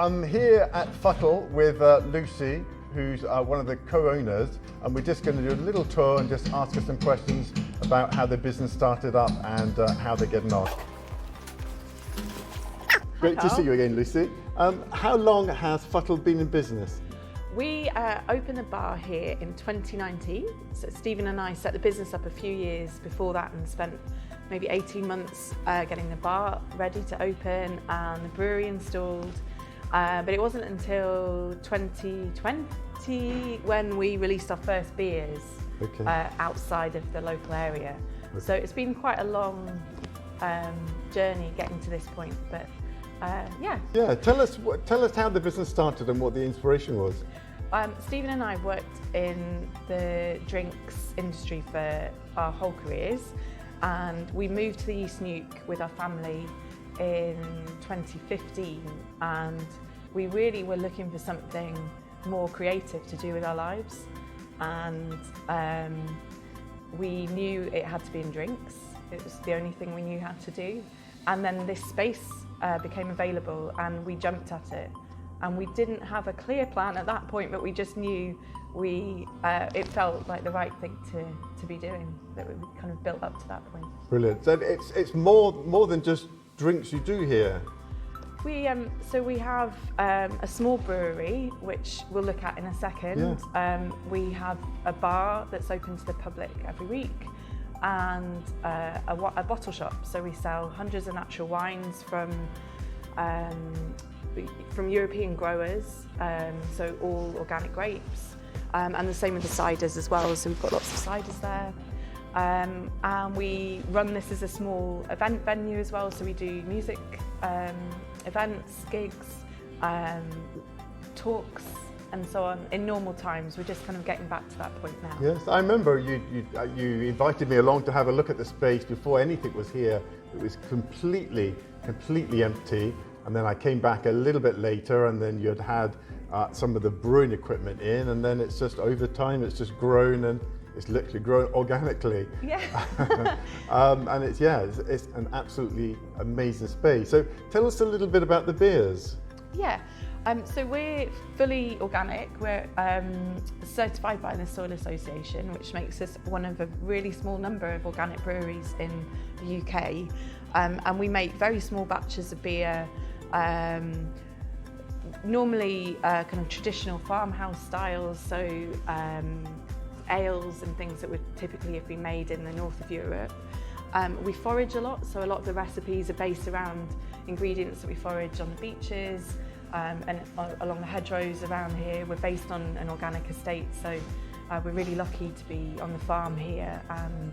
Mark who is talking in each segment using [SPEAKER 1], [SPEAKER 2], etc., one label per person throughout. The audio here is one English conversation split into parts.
[SPEAKER 1] I'm here at Futtle with Lucy, who's one of the co-owners, and we're just going to do a little tour and just ask her some questions about how the business started up and how they're getting on. Great to see you again, Lucy. How long has Futtle been in business?
[SPEAKER 2] We opened a bar here in 2019. So Stephen and I set the business up a few years before that and spent maybe 18 months getting the bar ready to open and the brewery installed. But it wasn't until 2020 when we released our first beers outside of the local area. Okay. So it's been quite a long journey getting to this point, but yeah. Yeah,
[SPEAKER 1] tell us how the business started and what the inspiration was.
[SPEAKER 2] Stephen and I worked in the drinks industry for our whole careers, and we moved to the East Nuke with our family in 2015, and we really were looking for something more creative to do with our lives, and we knew it had to be in drinks. It was the only thing we knew how to do, and then this space became available and we jumped at it, and we didn't have a clear plan at that point, but we just knew it felt like the right thing to be doing, that we kind of built up to that point.
[SPEAKER 1] Brilliant. So it's more than just drinks you do here.
[SPEAKER 2] So we have a small brewery, which we'll look at in a second. Yeah. We have a bar that's open to the public every week, and a bottle shop. So we sell hundreds of natural wines from European growers, so all organic grapes, and the same with the ciders as well. So we've got lots of ciders there. And we run this as a small event venue as well, so we do music events, gigs, talks and so on. In normal times, we're just kind of getting back to that point now.
[SPEAKER 1] Yes, I remember you invited me along to have a look at the space before anything was here. It was completely empty, and then I came back a little bit later, and then you had some of the brewing equipment in, and then it's just over time it's just grown, and it's literally grown organically. Yeah. And it's an absolutely amazing space. So tell us a little bit about the beers.
[SPEAKER 2] Yeah. So we're fully organic. We're certified by the Soil Association, which makes us one of a really small number of organic breweries in the UK. And we make very small batches of beer, normally kind of traditional farmhouse styles, so ales and things that would typically have been made in the north of Europe. We forage a lot, so a lot of the recipes are based around ingredients that we forage on the beaches and along the hedgerows around here. We're based on an organic estate, so we're really lucky to be on the farm here and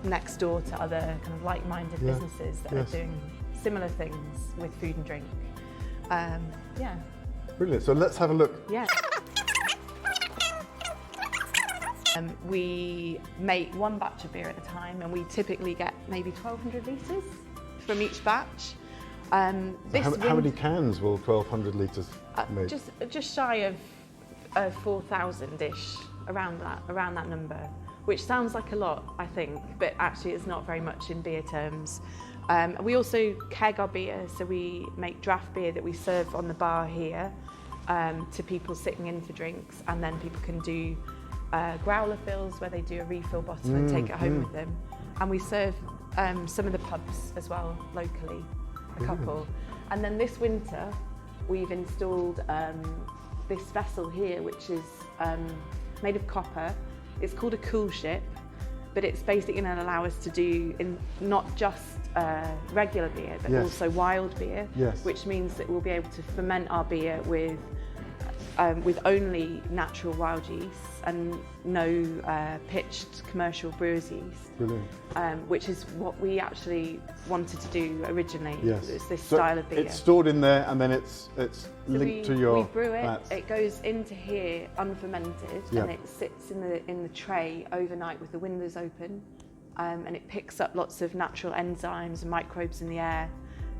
[SPEAKER 2] next door to other kind of like-minded businesses that are doing similar things with food and drink. Yeah.
[SPEAKER 1] Brilliant, so let's have a look.
[SPEAKER 2] Yeah. We make one batch of beer at a time, and we typically get maybe 1,200 litres from each batch.
[SPEAKER 1] How many cans will 1,200 litres make?
[SPEAKER 2] Just shy of 4,000-ish, around that number, which sounds like a lot, I think, but actually it's not very much in beer terms. We also keg our beer, so we make draft beer that we serve on the bar here to people sitting in for drinks, and then people can do growler fills where they do a refill bottle and take it home with them. And we serve some of the pubs as well locally, a couple. And then this winter we've installed this vessel here, which is made of copper. It's called a cool ship, but it's basically going to allow us to do not just regular beer, but also wild beer, which means that we'll be able to ferment our beer with only natural wild yeast and no pitched commercial brewer's yeast. Brilliant. Which is what we actually wanted to do originally. Yes. It's this style of beer.
[SPEAKER 1] It's stored in there, and then it's linked to your.
[SPEAKER 2] We brew it. It goes into here unfermented, and it sits in the tray overnight with the windows open, and it picks up lots of natural enzymes and microbes in the air.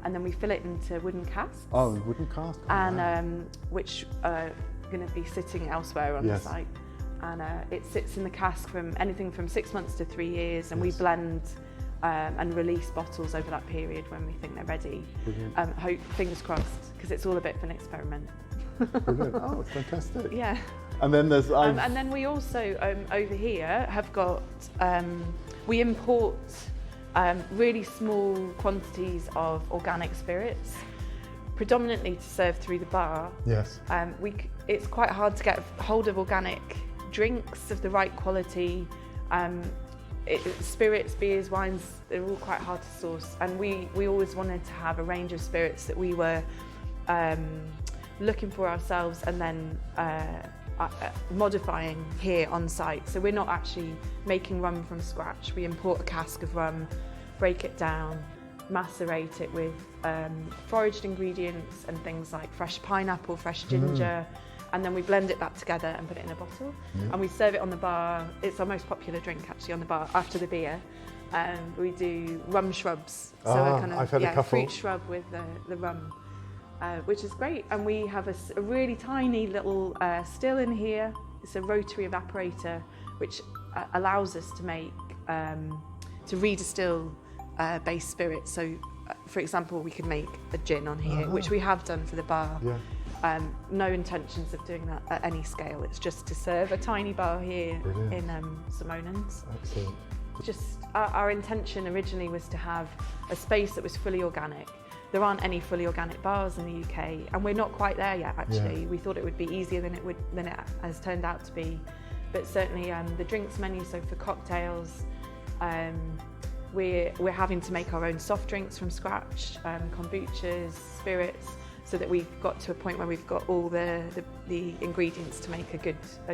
[SPEAKER 2] And then we fill it into wooden casks.
[SPEAKER 1] Oh, wooden casks.
[SPEAKER 2] And which are going to be sitting elsewhere on the site. And it sits in the cask from anything from 6 months to 3 years, and we blend and release bottles over that period when we think they're ready. Hope, fingers crossed, because it's all a bit of an experiment.
[SPEAKER 1] Brilliant. Oh, it's fantastic.
[SPEAKER 2] Yeah.
[SPEAKER 1] And then there's
[SPEAKER 2] and then we also over here have got we import really small quantities of organic spirits, predominantly to serve through the bar.
[SPEAKER 1] Yes.
[SPEAKER 2] It's quite hard to get hold of organic drinks of the right quality. Spirits, beers, wines, they're all quite hard to source, and we always wanted to have a range of spirits that we were looking for ourselves and then modifying here on site. So we're not actually making rum from scratch. We import a cask of rum, break it down, macerate it with foraged ingredients and things like fresh pineapple, fresh ginger, and then we blend it back together and put it in a bottle. And we serve it on the bar. It's our most popular drink actually on the bar after the beer. We do rum shrubs, so a kind of
[SPEAKER 1] I've had a couple.
[SPEAKER 2] fruit shrub with the rum, which is great. And we have a really tiny little still in here. It's a rotary evaporator, which allows us to make to redistill base spirits. So, for example, we could make a gin on here, which we have done for the bar.
[SPEAKER 1] Yeah.
[SPEAKER 2] No intentions of doing that at any scale. It's just to serve a tiny bar here in Simonans.
[SPEAKER 1] Excellent.
[SPEAKER 2] Just our intention originally was to have a space that was fully organic. There aren't any fully organic bars in the UK, and we're not quite there yet. Actually, we thought it would be easier than it has turned out to be. But certainly, the drinks menu. So for cocktails, we're having to make our own soft drinks from scratch, kombuchas, spirits, so that we've got to a point where we've got all the ingredients to make a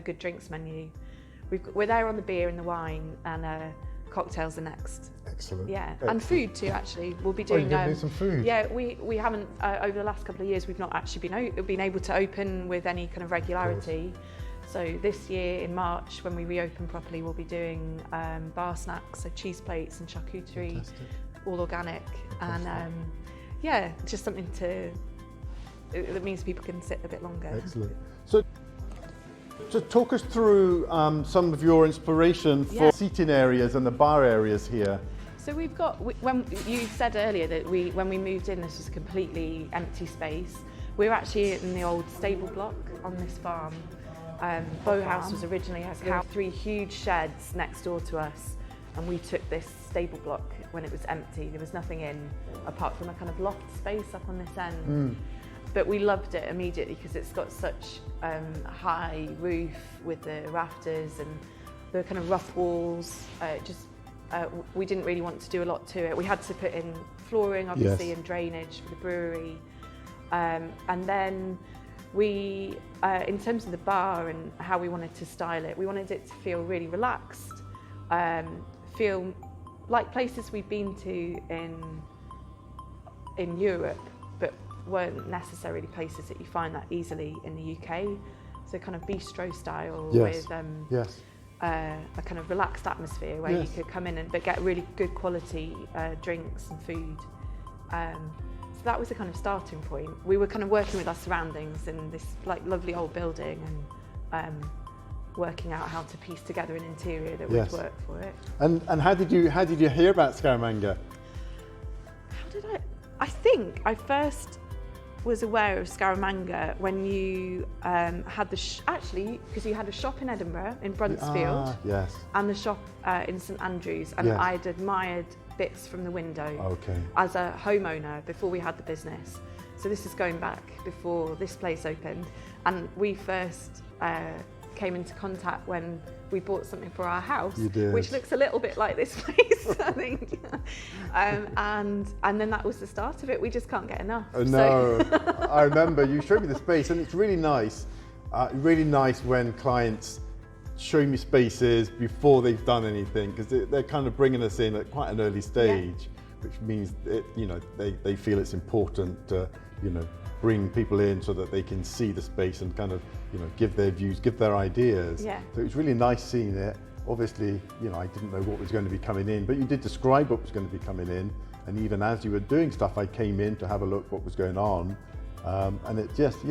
[SPEAKER 2] good drinks menu. We're there on the beer and the wine, and cocktails are next.
[SPEAKER 1] Excellent.
[SPEAKER 2] Yeah,
[SPEAKER 1] Excellent.
[SPEAKER 2] And food too. Actually, we'll be doing.
[SPEAKER 1] You're gonna do some food.
[SPEAKER 2] Yeah, we haven't over the last couple of years. We've not actually been able to open with any kind of regularity. So this year in March, when we reopen properly, we'll be doing bar snacks, so cheese plates and charcuterie,
[SPEAKER 1] Fantastic.
[SPEAKER 2] all organic,
[SPEAKER 1] Fantastic.
[SPEAKER 2] and just something that means people can sit a bit longer.
[SPEAKER 1] Excellent. So, talk us through some of your inspiration for seating areas and the bar areas here.
[SPEAKER 2] So we've got, when you said earlier that when we moved in, this was a completely empty space. We're actually in the old stable block on this farm. Bow House was originally a cow, 3 huge sheds next door to us, and we took this stable block when it was empty. There was nothing in apart from a kind of loft space up on this end. But we loved it immediately because it's got such high roof with the rafters and the kind of rough walls. We didn't really want to do a lot to it. We had to put in flooring, obviously, and drainage for the brewery. And then we, in terms of the bar and how we wanted to style it, we wanted it to feel really relaxed, feel like places we've been to in Europe, but weren't necessarily places that you find that easily in the UK. So kind of bistro style with a kind of relaxed atmosphere where you could come in but get really good quality drinks and food. So that was a kind of starting point. We were kind of working with our surroundings in this like lovely old building and working out how to piece together an interior that would work for it.
[SPEAKER 1] And how did you hear about Scaramanga?
[SPEAKER 2] How did I think I first was aware of Scaramanga when you had actually, because you had a shop in Edinburgh, in Bruntsfield, and the shop in St Andrews, and I'd admired bits from the window as a homeowner before we had the business. So this is going back before this place opened, and we first came into contact when we bought something for our house, which looks a little bit like this place, I think. And then that was the start of it. We just can't get enough.
[SPEAKER 1] No, I remember you showed me the space, and it's really nice. Really nice when clients show me spaces before they've done anything, because they're kind of bringing us in at quite an early stage, which means they feel it's important to bring people in so that they can see the space and kind of give their views, give their ideas. So it was really nice seeing it. Obviously, I didn't know what was going to be coming in, but you did describe what was going to be coming in, and even as you were doing stuff, I came in to have a look what was going on, and it just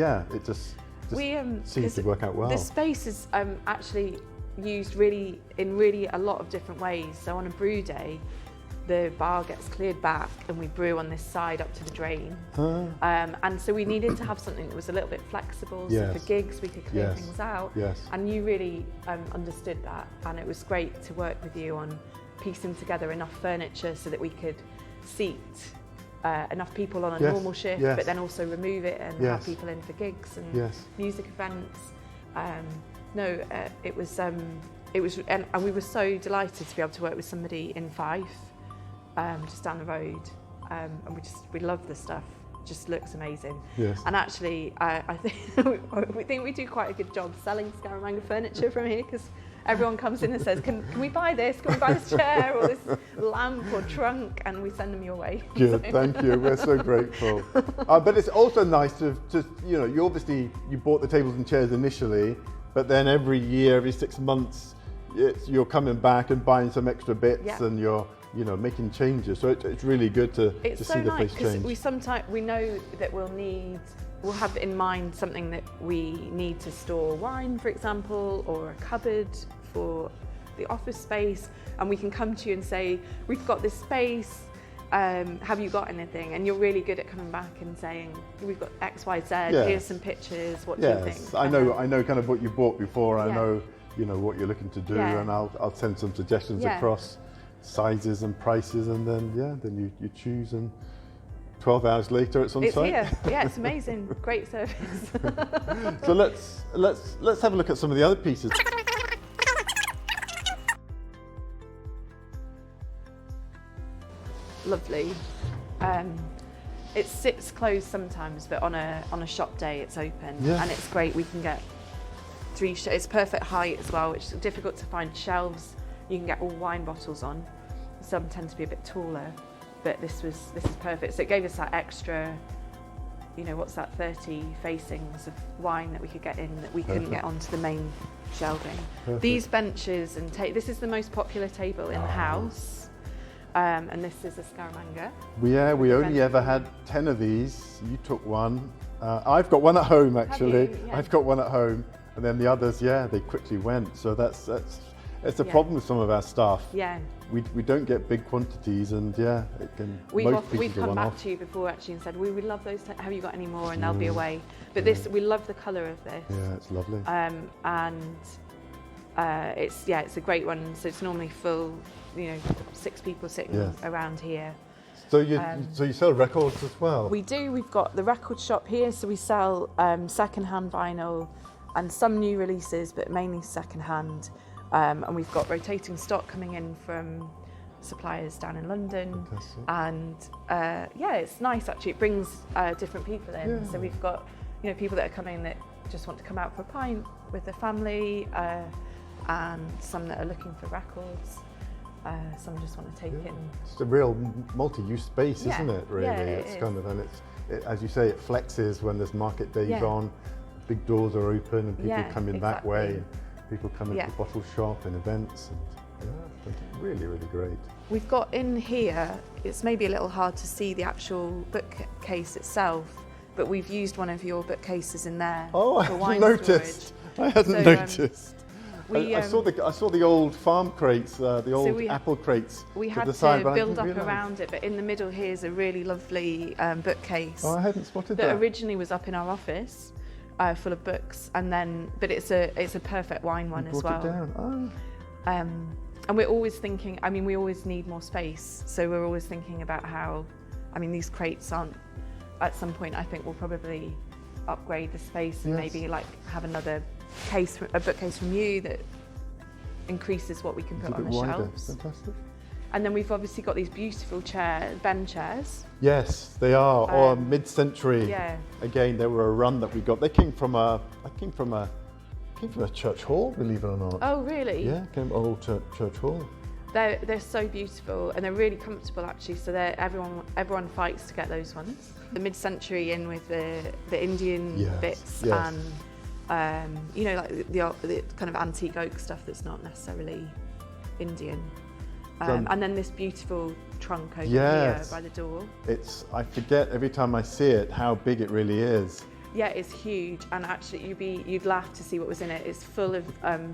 [SPEAKER 1] seems to work out well.
[SPEAKER 2] The space is actually used in really a lot of different ways. So on a brew day, the bar gets cleared back and we brew on this side up to the drain. And so we needed to have something that was a little bit flexible, so for gigs we could clear things out. And you really understood that, and it was great to work with you on piecing together enough furniture so that we could seat enough people on a normal shift, but then also remove it and have people in for gigs and music events. It was, and we were so delighted to be able to work with somebody in Fife, just down the road, and we love the stuff. It just looks amazing. And actually, I think we do quite a good job selling Scaramanga furniture from here, because everyone comes in and says, can we buy this? Can we buy this chair or this lamp or trunk? And we send them your way.
[SPEAKER 1] Good, thank you. We're so grateful. But it's also nice to you bought the tables and chairs initially, but then every year, every 6 months, you're coming back and buying some extra bits, and you're making changes. So it's really good to see the place change.
[SPEAKER 2] We know that we'll have in mind something that we need to store wine, for example, or a cupboard for the office space, and we can come to you and say, we've got this space, have you got anything? And you're really good at coming back and saying, we've got X, Y, Z, here's some pictures, what do you think?
[SPEAKER 1] I know kind of what you bought before, I know what you're looking to do, and I'll send some suggestions across, sizes and prices, and then you choose, and 12 hours later it's on site.
[SPEAKER 2] It's here. It's amazing. Great service.
[SPEAKER 1] So let's have a look at some of the other pieces.
[SPEAKER 2] Lovely. It sits closed sometimes, but on a shop day it's open, and it's great. We can get it's perfect height as well, which is difficult to find. Shelves you can get all wine bottles on. Some tend to be a bit taller, but this is perfect. So it gave us that extra, what's that, 30 facings of wine that we could get in that we couldn't get onto the main shelving. These benches and this is the most popular table in the house, and this is a Scaramanga.
[SPEAKER 1] We only ever had 10 of these. You took one. I've got one at home actually. I've got one at home, and then the others, they quickly went. So that's it's a problem with some of our staff. We don't get big quantities, and it can. We've
[SPEAKER 2] come back to you before actually and said we would love those. Have you got any more? And they'll be away. But we love the colour of this.
[SPEAKER 1] Yeah, it's lovely.
[SPEAKER 2] And it's a great one. So it's normally full. 6 people sitting around here.
[SPEAKER 1] So you sell records as well?
[SPEAKER 2] We do. We've got the record shop here, so we sell second-hand vinyl and some new releases, but mainly second-hand. And we've got rotating stock coming in from suppliers down in London.
[SPEAKER 1] Fantastic.
[SPEAKER 2] And it's nice actually. It brings different people in. So we've got people that are coming that just want to come out for a pint with their family, and some that are looking for records. Some just want to take in.
[SPEAKER 1] It's a real multi-use space, isn't it? Really,
[SPEAKER 2] it
[SPEAKER 1] is.
[SPEAKER 2] Kind
[SPEAKER 1] of, and as you say, it flexes when there's market days on. Big doors are open, and people come in that way. People come into the bottle shop and events, and really, really great.
[SPEAKER 2] We've got in here. It's maybe a little hard to see the actual bookcase itself, but we've used one of your bookcases in there.
[SPEAKER 1] Oh, I hadn't noticed. I hadn't noticed. I saw the old farm crates, the old apple crates.
[SPEAKER 2] We had to build up around it, but in the middle here is a really lovely bookcase.
[SPEAKER 1] Oh, I hadn't spotted
[SPEAKER 2] that. That originally was up in our office, full of books, but it's a perfect wine one as well.
[SPEAKER 1] Brought it down.
[SPEAKER 2] And we're always thinking. We always need more space, so we're always thinking about how. These crates aren't. At some point, I think we'll probably upgrade the space and maybe have another a bookcase from you that increases what we can put on the shelves.
[SPEAKER 1] Fantastic.
[SPEAKER 2] And then we've obviously got these beautiful Ben chairs.
[SPEAKER 1] Yes, they are. Mid-century. Again, they were a run that we got. They came from a church hall, believe it or not.
[SPEAKER 2] Oh, really?
[SPEAKER 1] Yeah, came from an old church hall.
[SPEAKER 2] They're so beautiful, and they're really comfortable actually. So everyone fights to get those ones. The mid-century in with the Indian bits and. The kind of antique oak stuff that's not necessarily Indian. And then this beautiful trunk over here by the door.
[SPEAKER 1] I forget every time I see it how big it really is.
[SPEAKER 2] Yeah, it's huge, and actually you'd laugh to see what was in it. It's full of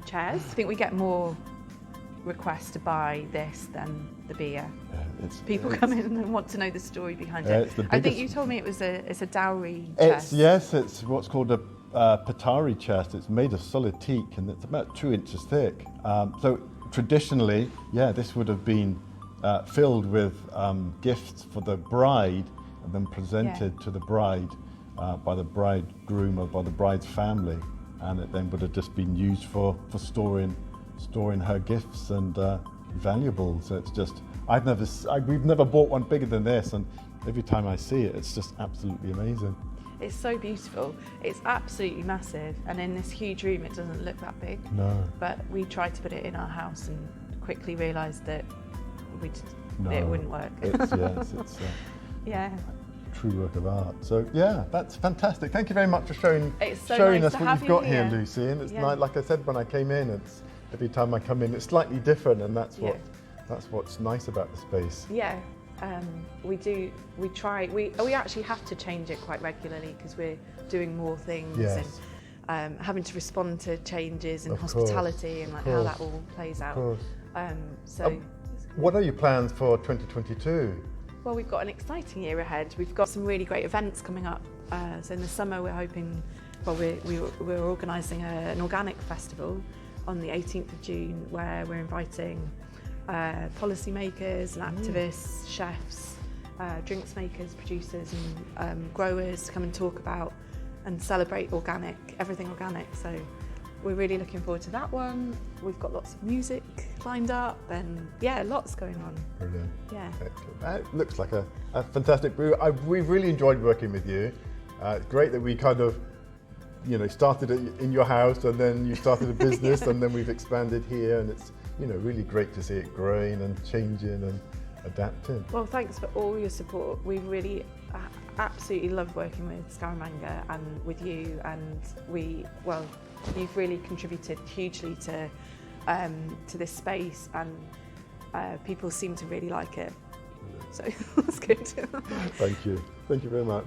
[SPEAKER 2] chairs. I think we get more request to buy this than the beer. People
[SPEAKER 1] it's-
[SPEAKER 2] come in and want to know the story behind
[SPEAKER 1] Yeah,
[SPEAKER 2] it.
[SPEAKER 1] it's the
[SPEAKER 2] I think
[SPEAKER 1] biggest-
[SPEAKER 2] you told me it's a dowry
[SPEAKER 1] It's
[SPEAKER 2] chest.
[SPEAKER 1] yes, it's what's called a Patari chest. It's made of solid teak and it's about 2 inches thick. So traditionally, this would have been filled with gifts for the bride and then presented to the bride by the bridegroom or by the bride's family, and it then would have just been used for storing her gifts and valuables. So it's just we've never bought one bigger than this, and every time I see it, it's just absolutely amazing.
[SPEAKER 2] It's so beautiful. It's absolutely massive, and in this huge room, it doesn't look that big.
[SPEAKER 1] No.
[SPEAKER 2] But we tried to put it in our house and quickly realised that
[SPEAKER 1] No.
[SPEAKER 2] it wouldn't work.
[SPEAKER 1] It's it's
[SPEAKER 2] Yeah.
[SPEAKER 1] true work of art. So yeah, that's fantastic. Thank you very much for showing
[SPEAKER 2] It's so
[SPEAKER 1] showing
[SPEAKER 2] nice
[SPEAKER 1] us
[SPEAKER 2] to
[SPEAKER 1] what
[SPEAKER 2] have
[SPEAKER 1] you've
[SPEAKER 2] you
[SPEAKER 1] got here,
[SPEAKER 2] here.
[SPEAKER 1] Lucy. And it's
[SPEAKER 2] Yeah.
[SPEAKER 1] like I said when I came in, it's every time I come in, it's slightly different, and that's what's nice about the space.
[SPEAKER 2] Yeah. We actually have to change it quite regularly because we're doing more things
[SPEAKER 1] Yes.
[SPEAKER 2] and having to respond to changes in
[SPEAKER 1] Of course,
[SPEAKER 2] hospitality and like how
[SPEAKER 1] course,
[SPEAKER 2] that all plays out.
[SPEAKER 1] course.
[SPEAKER 2] So,
[SPEAKER 1] What are your plans for 2022?
[SPEAKER 2] well, we've got an exciting year ahead. We've got some really great events coming up. So in the summer, we're hoping, we're organising an organic festival on the 18th of June where we're inviting policymakers and activists, chefs, drinks makers, producers and growers to come and talk about and celebrate everything organic. So we're really looking forward to that one. We've got lots of music lined up and lots going on.
[SPEAKER 1] Brilliant.
[SPEAKER 2] Yeah.
[SPEAKER 1] Excellent. That looks like a fantastic brew. We've really enjoyed working with you. It's great that we kind of, started it in your house and then you started a business and then we've expanded here, and it's, really great to see it growing and changing and adapting.
[SPEAKER 2] Well, thanks for all your support. We really absolutely love working with Scaramanga and with you, and you've really contributed hugely to this space, and people seem to really like it. So that's good.
[SPEAKER 1] Thank you. Thank you very much.